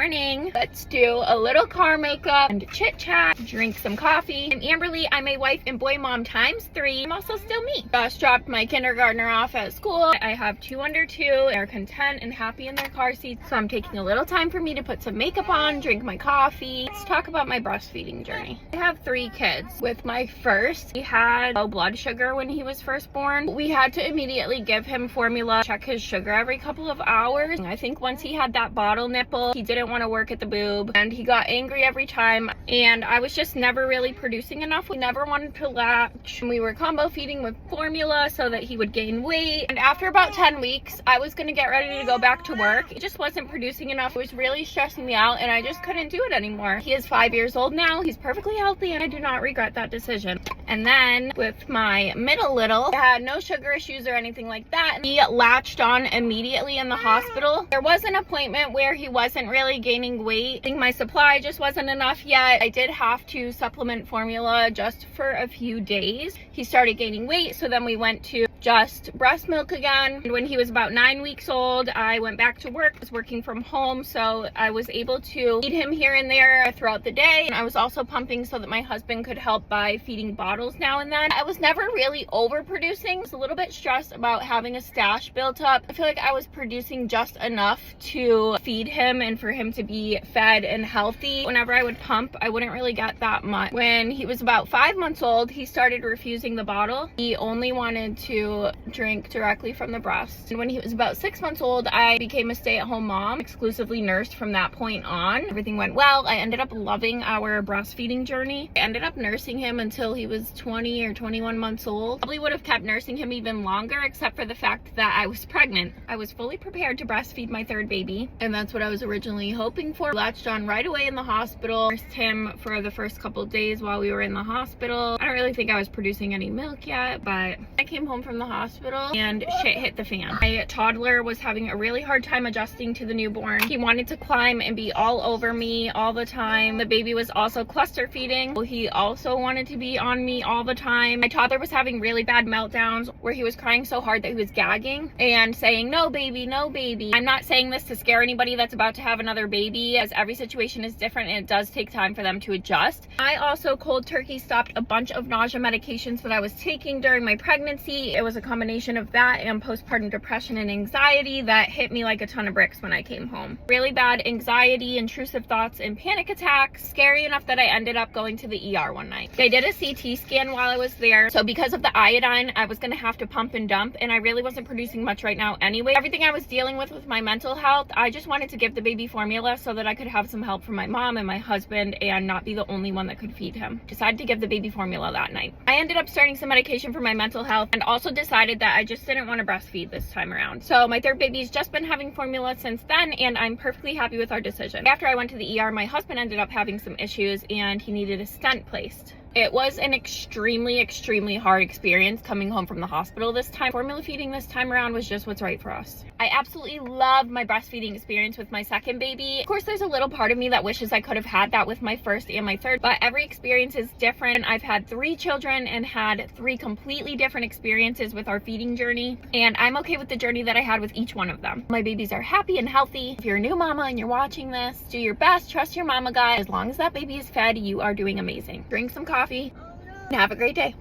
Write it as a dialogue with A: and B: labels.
A: morning. Let's do a little car makeup and chit chat, drink some coffee. I'm Amberly. I'm a wife and boy mom ×3. I'm also still me. Just dropped my kindergartner off at school. I have 2 under 2. They're content and happy in their car seats. So I'm taking a little time for me to put some makeup on, drink my coffee. Let's talk about my breastfeeding journey. I have 3 kids. With my first, he had low blood sugar when he was first born. We had to immediately give him formula, check his sugar every couple of hours. I think once he had that bottle nipple, he didn't want to work at the boob and he got angry every time, and I was just never really producing enough. We never wanted to latch. We were combo feeding with formula so that he would gain weight, and after about 10 weeks I was going to get ready to go back to work. It just wasn't producing enough. It was really stressing me out and I just couldn't do it anymore. He is 5 years old now. He's perfectly healthy and I do not regret that decision. And then with my middle little, I had no sugar issues or anything like that. He latched on immediately in the hospital. There was an appointment where he wasn't really gaining weight. I think my supply just wasn't enough yet. I did have to supplement formula just for a few days. He started gaining weight, so then we went to just breast milk again. And when he was about 9 weeks old, I went back to work. I was working from home, so I was able to feed him here and there throughout the day. And I was also pumping so that my husband could help by feeding bottles now and then. I was never really overproducing. I was a little bit stressed about having a stash built up. I feel like I was producing just enough to feed him and for him to be fed and healthy. Whenever I would pump, I wouldn't really get that much. When he was about 5 months old, he started refusing the bottle. He only wanted to drink directly from the breast. And when he was about 6 months old, I became a stay-at-home mom, exclusively nursed from that point on. Everything went well. I ended up loving our breastfeeding journey. I ended up nursing him until he was 20 or 21 months old. Probably would have kept nursing him even longer, except for the fact that I was pregnant. I was fully prepared to breastfeed my 3rd baby, and that's what I was originally hoping for. Latched on right away in the hospital. Nursed him for the first couple of days while we were in the hospital. I don't really think I was producing any milk yet, but I came home from the hospital and shit hit the fan. My toddler was having a really hard time adjusting to the newborn. He wanted to climb and be all over me all the time. The baby was also cluster feeding. He also wanted to be on me all the time. My toddler was having really bad meltdowns where he was crying so hard that he was gagging and saying, "No baby, no baby." I'm not saying this to scare anybody that's about to have another baby, as every situation is different and it does take time for them to adjust. I also cold turkey stopped a bunch of nausea medications that I was taking during my pregnancy. It was a combination of that and postpartum depression and anxiety that hit me like a ton of bricks when I came home. Really bad anxiety, intrusive thoughts, and panic attacks. Scary enough that I ended up going to the ER one night. I did a CT scan while I was there. So because of the iodine, I was gonna have to pump and dump, and I really wasn't producing much right now anyway. Everything I was dealing with my mental health, I just wanted to give the baby formula so that I could have some help from my mom and my husband and not be the only one that could feed him. Decided to give the baby formula that night. I ended up starting some medication for my mental health and also decided that I just didn't want to breastfeed this time around. So my 3rd baby's just been having formula since then, and I'm perfectly happy with our decision. After I went to the ER, my husband ended up having some issues and he needed a stent placed. It was an extremely hard experience coming home from the hospital this time. Formula feeding this time around was just what's right for us. I absolutely love my breastfeeding experience with my 2nd baby. Of course, there's a little part of me that wishes I could have had that with my 1st and my 3rd, but every experience is different. I've had 3 children and had 3 completely different experiences with our feeding journey, and I'm okay with the journey that I had with each one of them. My babies are happy and healthy. If you're a new mama and you're watching this, do your best, trust your mama, guys. As long as that baby is fed, you are doing amazing. Drink some coffee and have a great day.